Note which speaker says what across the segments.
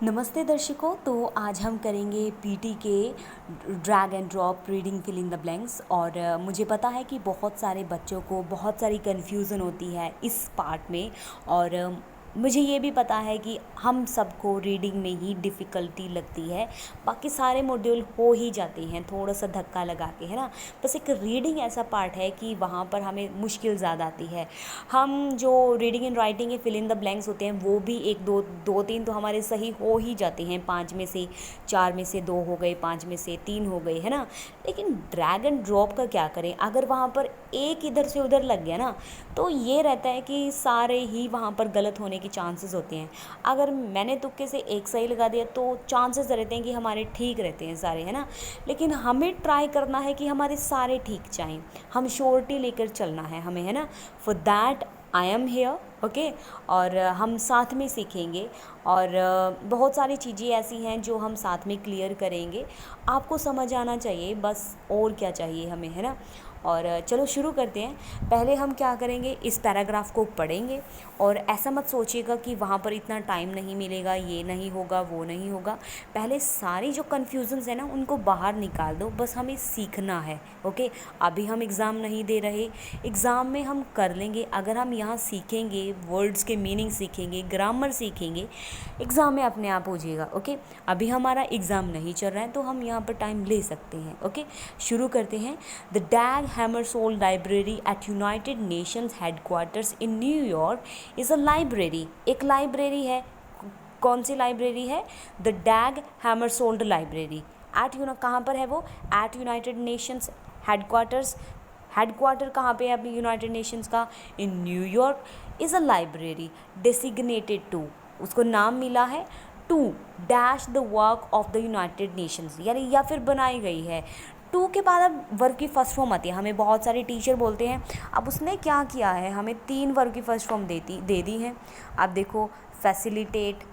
Speaker 1: नमस्ते दर्शकों। तो आज हम करेंगे पीटी के drag and drop reading fill in the blanks. और मुझे पता है कि बहुत सारे बच्चों को बहुत सारी कन्फ्यूज़न होती है इस पार्ट में। और मुझे ये भी पता है कि हम सबको रीडिंग में ही डिफ़िकल्टी लगती है, बाकी सारे मॉड्यूल हो ही जाते हैं थोड़ा सा धक्का लगा के, है ना। बस एक रीडिंग ऐसा पार्ट है कि वहाँ पर हमें मुश्किल ज़्यादा आती है। हम जो रीडिंग एंड राइटिंग के फिल इन द ब्लैंक्स होते हैं वो भी एक दो दो तीन तो हमारे सही हो ही जाते हैं, 5 में से 4 में से 2 हो गए, 5 में से 3 हो गए, है ना। लेकिन ड्रैग एंड ड्रॉप का क्या करें, अगर वहाँ पर एक इधर से उधर लग गया ना तो ये रहता है कि सारे ही वहाँ पर गलत होने के चांसेस होते हैं। अगर मैंने तुक्के से एक सही लगा दिया तो चांसेस रहते हैं कि हमारे ठीक रहते हैं सारे, है ना। लेकिन हमें ट्राई करना है कि हमारे सारे ठीक जाएं, हम श्योरिटी लेकर चलना है हमें, है ना। For that I am here, okay. और हम साथ में सीखेंगे और बहुत सारी चीज़ें ऐसी हैं जो हम साथ में क्लियर करेंगे। आपको समझ आना चाहिए बस, और क्या चाहिए हमें, है ना। और चलो शुरू करते हैं। पहले हम क्या करेंगे, इस पैराग्राफ को पढ़ेंगे। और ऐसा मत सोचिएगा कि वहाँ पर इतना टाइम नहीं मिलेगा, ये नहीं होगा, वो नहीं होगा। पहले सारी जो कन्फ्यूजन्स है ना उनको बाहर निकाल दो, बस हमें सीखना है, ओके। अभी हम एग्ज़ाम नहीं दे रहे, एग्ज़ाम में हम कर लेंगे। अगर हम यहाँ सीखेंगे, वर्ड्स के मीनिंग सीखेंगे, ग्रामर सीखेंगे, एग्ज़ाम में अपने आप हो जाएगा, ओके। अभी हमारा एग्ज़ाम नहीं चल रहा है तो हम यहाँ पर टाइम ले सकते हैं, ओके। शुरू करते हैं। The Dag Hammarskjold library at United Nations headquarters in New York is a library. एक लाइब्रेरी है। कौन सी लाइब्रेरी है? The Dag Hammarskjold library. कहाँ पर है वो? At United Nations headquarters. Headquarter कहाँ पे है अपनी यूनाइटेड नेशंस का? In New York. Is a library designated to, उसको नाम मिला है to dash the work of the United Nations, यानी या फिर बनाई गई है। टू के बाद अब वर्ब की फर्स्ट फॉर्म आती है। हमें बहुत सारे टीचर बोलते हैं, अब उसने क्या किया है, हमें 3 वर्ब की फर्स्ट फॉर्म दे दी है। अब देखो, फैसिलिटेट,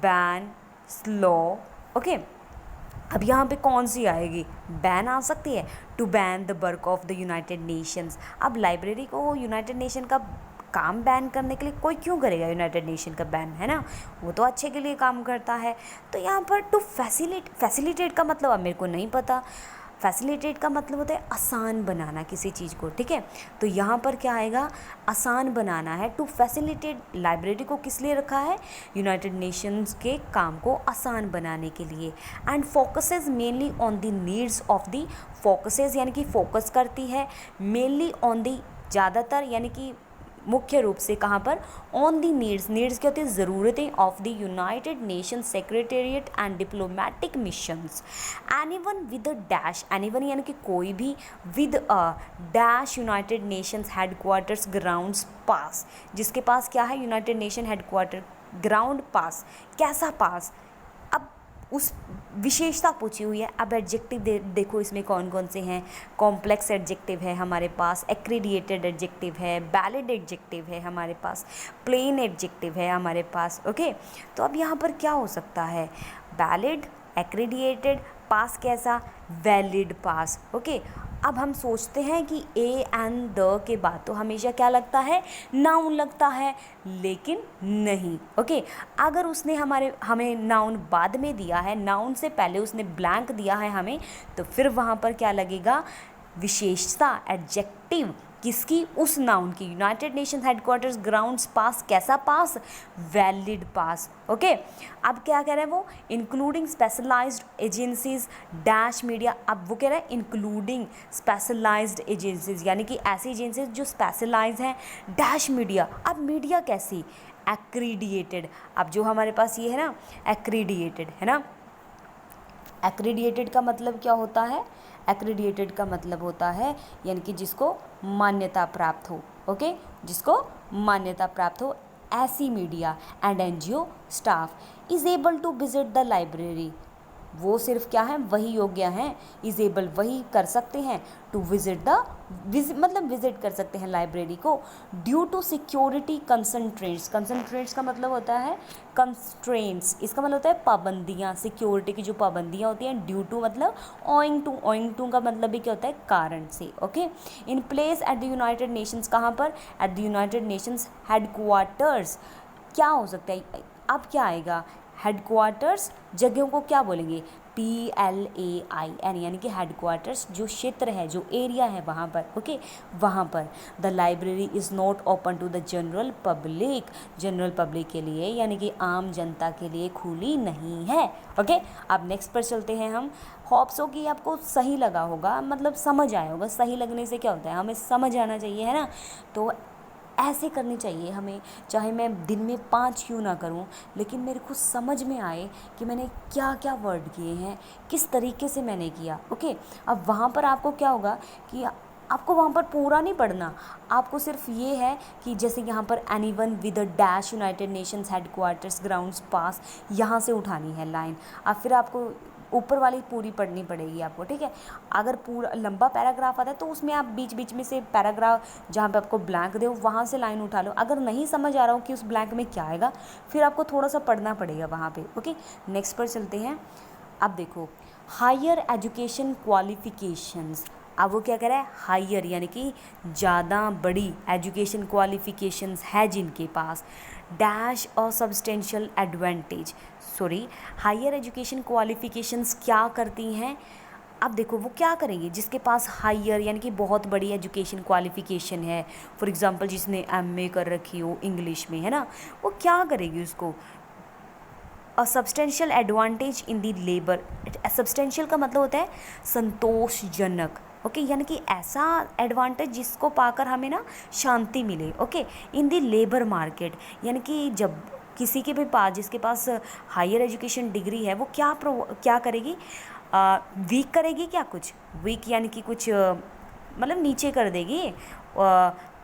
Speaker 1: बैन, स्लो, ओके। अब यहाँ पे कौन सी आएगी? बैन आ सकती है, to ban the work of the United Nations. अब लाइब्रेरी को यूनाइटेड नेशन का काम बैन करने के लिए कोई क्यों करेगा? यूनाइटेड नेशन का बैन, है ना, वो तो अच्छे के लिए काम करता है। तो यहाँ पर टू फैसिलिटेट का मतलब अब मेरे को नहीं पता। फैसिलिटेट का मतलब होता है आसान बनाना किसी चीज़ को, ठीक है। तो यहाँ पर क्या आएगा? आसान बनाना है। टू फैसिलिटेट, लाइब्रेरी को किस लिए रखा है? यूनाइटेड नेशंस के काम को आसान बनाने के लिए। And focuses mainly on the needs of the, focuses यानी कि फोकस करती है, मेनली ऑन द, ज़्यादातर यानी कि मुख्य रूप से कहाँ पर? On the needs. नीड्स क्या होती है? ज़रूरतें of the United Nation secretariat and diplomatic missions. Anyone with a dash, anyone यानी कि कोई भी, with a dash United Nations headquarters grounds pass, जिसके पास क्या है? United Nation headquarter ground pass. कैसा पास? अब उस विशेषता पूछी हुई है। अब एडजेक्टिव देखो इसमें कौन कौन से हैं। कॉम्प्लेक्स एडजेक्टिव है हमारे पास, एक्रीडिएटेड एडजेक्टिव है, वैलिड एडजेक्टिव है हमारे पास, प्लेन एडजेक्टिव है हमारे पास, ओके। तो अब यहाँ पर क्या हो सकता है? वैलिड, एक्रीडिएटेड, पास कैसा? वैलिड पास, ओके। अब हम सोचते हैं कि ए एंड द के बाद तो हमेशा क्या लगता है? नाउन लगता है, लेकिन नहीं, ओके। अगर उसने हमें नाउन बाद में दिया है, नाउन से पहले उसने ब्लैंक दिया है हमें, तो फिर वहाँ पर क्या लगेगा? विशेषता, एडजेक्टिव किसकी? उस नाउन की। यूनाइटेड नेशन हेडक्वार्टर्स ग्राउंड्स पास, कैसा पास? वैलिड पास, ओके। अब क्या कह रहा है वो? Including specialised agencies dash media. अब वो कह रहा है इंक्लूडिंग स्पेशलाइज्ड एजेंसीज, यानी कि ऐसी एजेंसीज जो स्पेशलाइज हैं डैश मीडिया। अब मीडिया कैसी? एक्रीडिएटेड। अब जो हमारे पास ये है ना, एक्रीडिएटेड, है ना। एक्रीडिएटेड का मतलब क्या होता है? एक्रीडिएटेड का मतलब होता है यानी कि जिसको मान्यता प्राप्त हो, ओके, जिसको मान्यता प्राप्त हो। ऐसी media and NGO staff is able to visit the library, वो सिर्फ क्या है? वही योग्य हैं, इज़ एबल वही कर सकते हैं, टू विजिट द, मतलब विजिट कर सकते हैं लाइब्रेरी को, ड्यू टू सिक्योरिटी कंसंट्रेंट्स। कंसंट्रेंट्स का मतलब होता है कंस्ट्रेंट्स, इसका मतलब होता है पाबंदियाँ, सिक्योरिटी की जो पाबंदियाँ होती हैं। ड्यू टू मतलब ओइंग टू, ओइंग टू का मतलब भी क्या होता है? कारण से, okay. In place at the United Nations, कहाँ पर? At the United Nations headquarters. क्या हो सकता है? अब क्या आएगा? हेडक्वार्टर्स जगहों को क्या बोलेंगे, PLAIN, यानी कि हेडक्वार्टर्स जो क्षेत्र है, जो एरिया है वहाँ पर, ओके, वहाँ पर। The library is not open to the general public, general public के लिए यानी कि आम जनता के लिए खुली नहीं है, ओके। अब नेक्स्ट पर चलते हैं हम। होप्स हो कि आपको सही लगा होगा, मतलब समझ आया होगा। सही लगने से क्या होता है, हमें समझ आना चाहिए, है ना। तो ऐसे करनी चाहिए हमें, चाहे मैं दिन में 5 क्यों ना करूं, लेकिन मेरे को समझ में आए कि मैंने क्या क्या वर्ड किए हैं, किस तरीके से मैंने किया, ओके। अब वहाँ पर आपको क्या होगा कि आपको वहाँ पर पूरा नहीं पढ़ना, आपको सिर्फ ये है कि जैसे यहाँ पर anyone with a dash United Nations headquarters grounds pass, यहाँ से उठानी है लाइन। अब फिर आपको ऊपर वाली पूरी पढ़नी पड़ेगी आपको, ठीक है। अगर पूरा लंबा पैराग्राफ आता है तो उसमें आप बीच बीच में से पैराग्राफ जहाँ पे आपको ब्लैंक दे वहाँ से लाइन उठा लो। अगर नहीं समझ आ रहा हो कि उस ब्लैंक में क्या आएगा, फिर आपको थोड़ा सा पढ़ना पड़ेगा वहाँ पे, ओके। नेक्स्ट पर चलते हैं। अब देखो, हायर एजुकेशन क्वालिफिकेशंस। अब वो क्या कह रहा है, हायर यानी कि ज़्यादा बड़ी एजुकेशन क्वालिफिकेशंस है जिनके पास, डैश और substantial advantage, sorry, higher education qualifications क्या करती हैं। अब देखो वो क्या करेंगे, जिसके पास हायर यानी कि बहुत बड़ी एजुकेशन क्वालिफिकेशन है, फॉर एग्जांपल जिसने MA कर रखी हो इंग्लिश में, है ना, वो क्या करेगी उसको, a substantial advantage in the labour. Substantial का मतलब होता है संतोषजनक, ओके, यानी कि ऐसा एडवांटेज जिसको पाकर हमें ना शांति मिले, okay, in the labour market, यानी कि जब किसी के भी पास, जिसके पास हायर एजुकेशन डिग्री है, वो क्या करेगी, वीक करेगी, क्या कुछ वीक यानी कि कुछ मतलब नीचे कर देगी।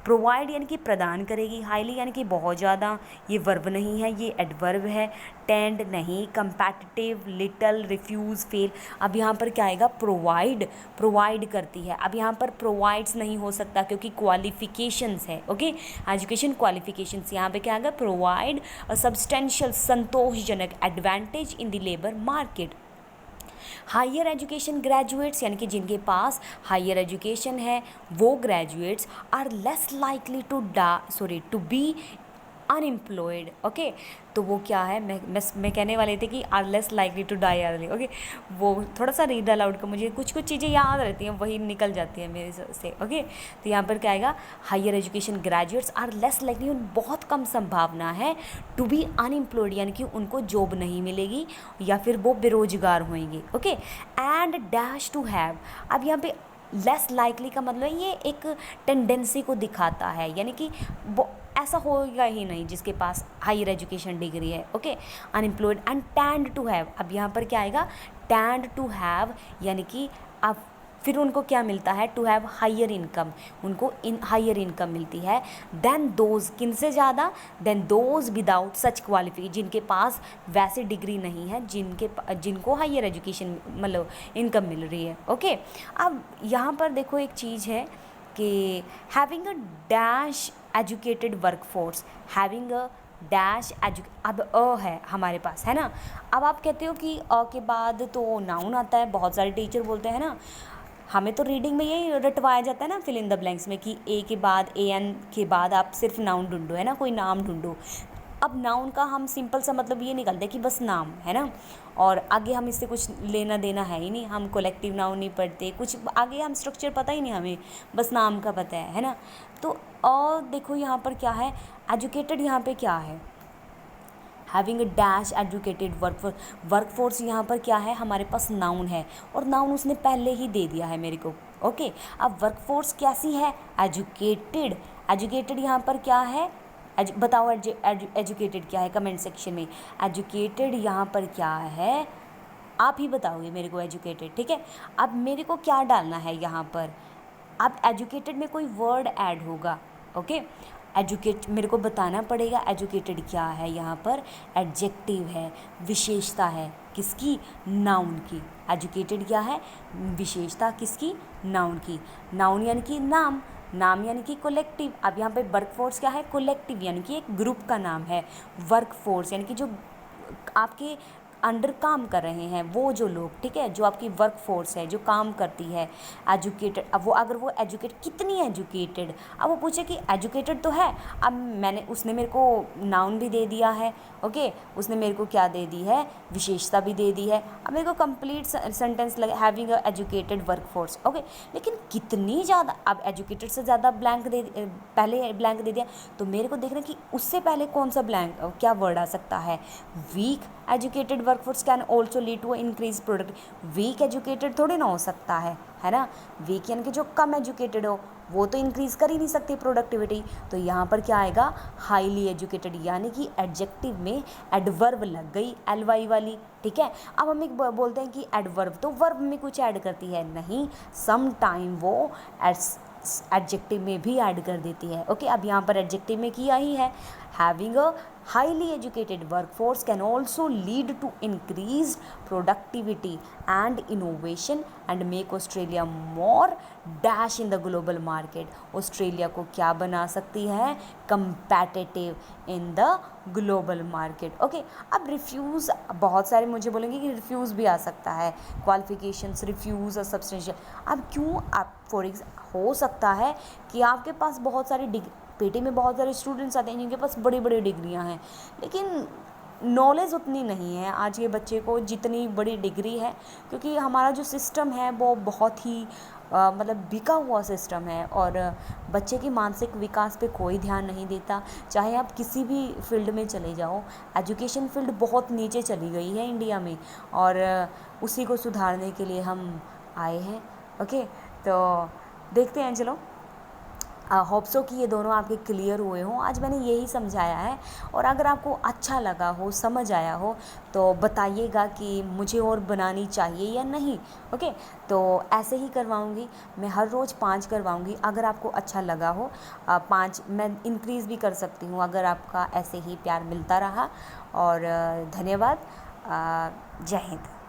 Speaker 1: प्रोवाइड यानी कि प्रदान करेगी, हाईली यानी कि बहुत ज़्यादा, ये वर्ब नहीं है, ये एडवर्ब है। टेंड नहीं, कंपैटिटिव, लिटल, रिफ्यूज़, फेल। अब यहाँ पर क्या आएगा, प्रोवाइड करती है। अब यहाँ पर प्रोवाइड्स नहीं हो सकता क्योंकि क्वालिफिकेशंस है, ओके, एजुकेशन क्वालिफिकेशंस। यहाँ पे क्या आएगा, प्रोवाइड अ सब्सटेंशियल संतोषजनक advantage in the labour market. Higher education graduates यानी कि जिनके पास हायर एजुकेशन है, वो graduates are less likely to be unemployed, okay. तो वो क्या है, मैं कहने वाले थे कि are less likely to die early, okay. वो थोड़ा सा रीड अलाउड का, मुझे कुछ कुछ चीज़ें याद रहती हैं, वही निकल जाती हैं मेरे से, ओके। तो यहाँ पर क्या आएगा, higher education graduates are less likely, बहुत कम संभावना है, टू बी अनएम्प्लॉयड यानी कि उनको जॉब नहीं मिलेगी या फिर वो बेरोजगार होंगे, okay. And dash to have, अब यहाँ पे लेस लाइकली का मतलब ये एक टेंडेंसी को दिखाता है, यानी कि ऐसा होगा ही नहीं जिसके पास हायर एजुकेशन डिग्री है, okay. Unemployed and tend to have, अब यहाँ पर क्या आएगा, टैंड टू हैव यानी कि अब फिर उनको क्या मिलता है, टू हैव हायर इनकम, उनको हायर इनकम मिलती है देन दोज, किन से ज़्यादा, then those without such qualification, जिनके पास वैसे डिग्री नहीं है, जिनको हायर एजुकेशन मतलब इनकम मिल रही है, ओके। अब यहाँ पर देखो एक चीज़ है कि having a dash educated workforce, having a dash अब है हमारे पास, है ना। अब आप कहते हो कि के बाद तो नाउन आता है, बहुत सारे टीचर बोलते हैं ना, हमें तो रीडिंग में यही रटवाया जाता है ना फिल इन द ब्लैंक्स में कि ए के बाद AN के बाद आप सिर्फ नाउन ढूंढो, है ना, कोई नाम ढूंढो। अब नाउन का हम सिंपल सा मतलब ये निकालते हैं कि बस नाम, है ना, और आगे हम इससे कुछ लेना देना है ही नहीं, हम कलेक्टिव नाउन नहीं पढ़ते, कुछ आगे हम स्ट्रक्चर पता ही नहीं हमें, बस नाम का पता है ना। तो और देखो यहाँ पर क्या है, एजुकेटेड यहाँ पे क्या है, having a dash educated workforce यहाँ पर क्या है, हमारे पास नाउन है और नाउन उसने पहले ही दे दिया है मेरे को, ओके। अब वर्कफोर्स कैसी है, एजुकेटेड, एजुकेटेड यहाँ पर क्या है, बताओ एजुकेटेड क्या है कमेंट सेक्शन में, एजुकेटेड यहाँ पर क्या है, आप ही बताओगे मेरे को एजुकेटेड, ठीक है। अब मेरे को क्या डालना है यहाँ पर, अब एजुकेटेड में कोई वर्ड ऐड होगा, ओके। एजुकेट मेरे को बताना पड़ेगा एजुकेटेड क्या है, यहाँ पर एडजेक्टिव है, विशेषता है, किसकी, नाउन की। एजुकेटेड क्या है, विशेषता किसकी, नाउन की। नाउन यानी कि नाम, नाम यानी कि कलेक्टिव। अब यहाँ पे वर्कफोर्स क्या है, कलेक्टिव यानी कि एक ग्रुप का नाम है। वर्कफोर्स यानी कि जो आपके अंडर काम कर रहे हैं वो जो लोग, ठीक है, जो आपकी वर्क फोर्स है जो काम करती है एजुकेटेड, अब वो अगर वो कितनी एजुकेटेड, अब वो पूछे कि एजुकेटेड तो है, अब उसने मेरे को नाउन भी दे दिया है, ओके, उसने मेरे को क्या दे दी है, विशेषता भी दे दी है, अब मेरे को कंप्लीट सेंटेंस लगे having a educated work force, okay, लेकिन कितनी ज़्यादा, अब एजुकेटेड से ज़्यादा ब्लैंक पहले ब्लैंक दे दिया, तो मेरे को देखना कि उससे पहले कौन सा ब्लैंक क्या वर्ड आ सकता है। Weak educated workforce can also lead to increase product, weak educated थोड़ी ना हो सकता है ना, वीक यानी कि जो कम एजुकेटेड हो वो तो इंक्रीज़ कर ही नहीं सकती प्रोडक्टिविटी, तो यहाँ पर क्या आएगा, हाईली एजुकेटेड, यानी कि एडजेक्टिव में एडवर्ब लग गई एल वाई वाली, ठीक है। अब हम एक बोलते हैं कि एडवर्ब, तो वर्ब में कुछ ऐड करती है नहीं, सम टाइम वो एडजेक्टिव में भी ऐड कर देती है, ओके। अब यहाँ पर एडजेक्टिव में किया ही है, having a highly educated workforce can also lead to increased productivity and innovation and make Australia more dash in the global market, Australia को क्या बना सकती है, competitive in the global market, okay. अब रिफ्यूज़, बहुत सारे मुझे बोलेंगे कि रिफ्यूज़ भी आ सकता है, क्वालिफिकेशंस रिफ्यूज़ और सब्सटेंशियल, अब क्यों, आप हो सकता है कि आपके पास बहुत सारी पेटी में बहुत सारे स्टूडेंट्स आते हैं जिनके पास बड़ी बड़ी डिग्रियां हैं, लेकिन नॉलेज उतनी नहीं है आज के बच्चे को जितनी बड़ी डिग्री है, क्योंकि हमारा जो सिस्टम है वो बहुत ही मतलब बिका हुआ सिस्टम है, और बच्चे की मानसिक विकास पे कोई ध्यान नहीं देता। चाहे आप किसी भी फील्ड में चले जाओ, एजुकेशन फील्ड बहुत नीचे चली गई है इंडिया में, और उसी को सुधारने के लिए हम आए हैं, ओके। तो देखते हैं, चलो, होप सो कि ये दोनों आपके क्लियर हुए हों। आज मैंने यही समझाया है, और अगर आपको अच्छा लगा हो, समझ आया हो, तो बताइएगा कि मुझे और बनानी चाहिए या नहीं, ओके। तो ऐसे ही करवाऊँगी मैं, हर रोज़ 5 करवाऊँगी, अगर आपको अच्छा लगा हो 5 मैं इंक्रीज़ भी कर सकती हूँ अगर आपका ऐसे ही प्यार मिलता रहा। और धन्यवाद, जय हिंद।